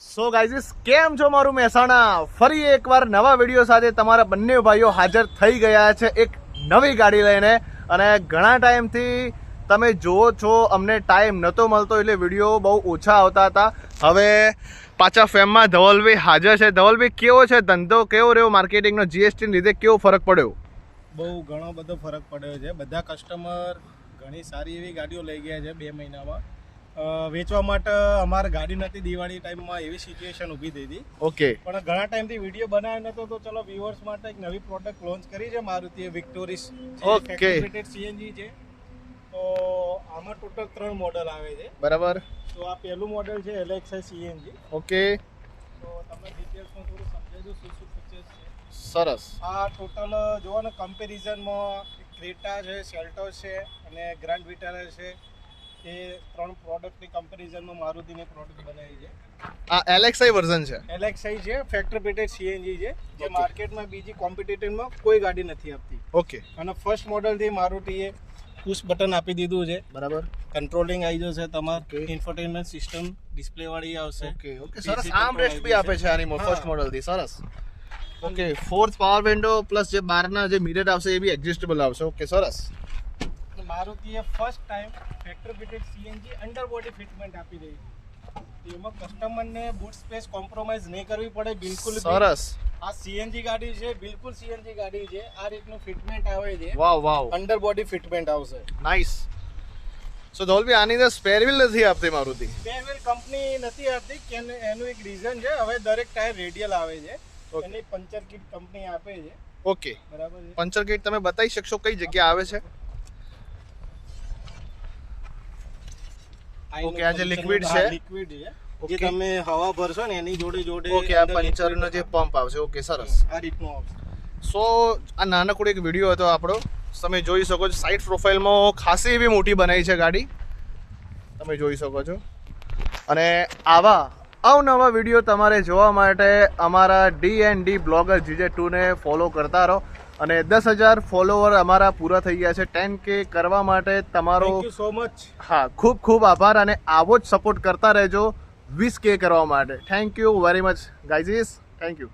So guys કેમ છો મારું મહેસાણા ફરી એકવાર નવા વિડીયો સાથે તમારા બંને ભાઈઓ હાજર થઈ ગયા છે એક નવી ગાડી લઈને અને ઘણા ટાઈમથી તમે જુઓ છો અમને ટાઈમ નહોતો મળતો એટલે વિડીયો બહુ ઓછા આવતા હતા. હવે પાછા ફેમમાં ધવલભાઈ હાજર છે. ધવલભાઈ કેવો છે ધંધો, કેવો રહ્યો માર્કેટિંગનો, જીએસટી લીધે કેવો ફરક પડ્યો? બહુ ઘણો બધો ફરક પડ્યો છે. બધા કસ્ટમર ઘણી સારી એવી ગાડીઓ લઈ ગયા છે 2 મહિનામાં. વેચવા માટે અમારે ગાડી નથી દિવાળી ટાઈમમાં, એવી સિચ્યુએશન ઊભી થઈ હતી. ઓકે, પણ ઘણા ટાઈમથી વિડીયો બનાવ્યો નતો તો ચલો વ્યુઅર્સ માટે એક નવી પ્રોડક્ટ લોન્ચ કરી છે મારુતિ વિક્ટોરિસ. ઓકે, સીએનજી છે. તો આમાં ટોટલ 3 મોડલ આવે છે. બરાબર. તો આ પહેલું મોડલ છે LXi સીએનજી. ઓકે, તો તમને ડિટેલ્સમાં થોડું સમજાવી દઉં શું શું ફીચર્સ છે. સરસ. આ ટોટલ જોવો ને કમ્પેરિઝનમાં ક્રેટા છે, સેલ્ટોસ છે અને ગ્રાન્ડ વિટારા છે. એ 3 પ્રોડક્ટની કમ્પેરિઝનમાં મારુતિની પ્રોડક્ટ બનાવી છે. આ LXi વર્ઝન છે. LXi છે, ફેક્ટરી ફિટેડ સીએનજી છે, જે માર્કેટમાં બીજી કોમ્પિટિટરમાં કોઈ ગાડી નથી આપતી. ઓકે, અને ફર્સ્ટ મોડલથી મારુતિએ પુશ બટન આપી દીધું છે. બરાબર. કંટ્રોલિંગ આવી જશે તમારે, ઇન્ફોટેનમેન્ટ સિસ્ટમ ડિસ્પ્લે વાળી આવશે. ઓકે, ઓકે, સરસ. આર્મ રેસ્ટ બી આપે છે આની ફર્સ્ટ મોડલ થી. સરસ. Okay, fourth power window plus જે બહારના જે મિરર આવશે એ બી એડજસ્ટેબલ આવશે. ઓકે, સરસ. મારુતિએ first time factory fitted CNG under body fitment આપી રહી છે. એમાં કસ્ટમરને બૂટ સ્પેસ કોમ્પ્રોમાઇઝ નહીં કરવી પડે બિલકુલ. સરસ. આ સીએનજી ગાડી છે, બિલકુલ સીએનજી ગાડી છે. આ રીતનું ફિટમેન્ટ આવે છે. વાવ વાવ, અંડર બોડી ફિટમેન્ટ આવશે. નાઇસ. સો ધોલભાઈ આની અંદર સ્પેર વ્હીલ નથી આપતી મારુતિ? સ્પેર વ્હીલ કંપની નથી આપતી કે એનું એક રીઝન છે. હવે દરેક ટાયર રેડિયલ આવે છે. એની પંચર કિટ કંપની આપે છે. ઓકે, બરાબર છે. પંચર કિટ તમે બતાવી શકશો કઈ જગ્યા આવે છે? ઓકે, આ જે લિક્વિડ છે, લિક્વિડ છે જે તમે હવા ભરશો ને એની જોડે જોડે. ઓકે, આ પંચરનો જે પંપ આવશે. ઓકે, સરસ. આ રીતનું આવશે. સો આ નાનકડો એક વિડીયો હતો આપણો, તમે જોઈ શકો છો. સાઇડ પ્રોફાઇલમાં ખાસી એવી મોટી બનાવી છે ગાડી, તમે જોઈ શકો છો. અને આવા અવનવા વિડીયો તમારે જોવા માટે અમારા D&D બ્લોગર GJ2 ને ફોલો કરતા રહો. અને 10,000 ફોલોવર અમારા પૂરા થઈ ગયા છે. 10K કરવા માટે તમારો થેન્ક યુ સો મચ. હા, ખૂબ ખૂબ આભાર. અને આવો જ સપોર્ટ કરતા રહેજો 20K કરવા માટે. Thank you very much guys. Thank you.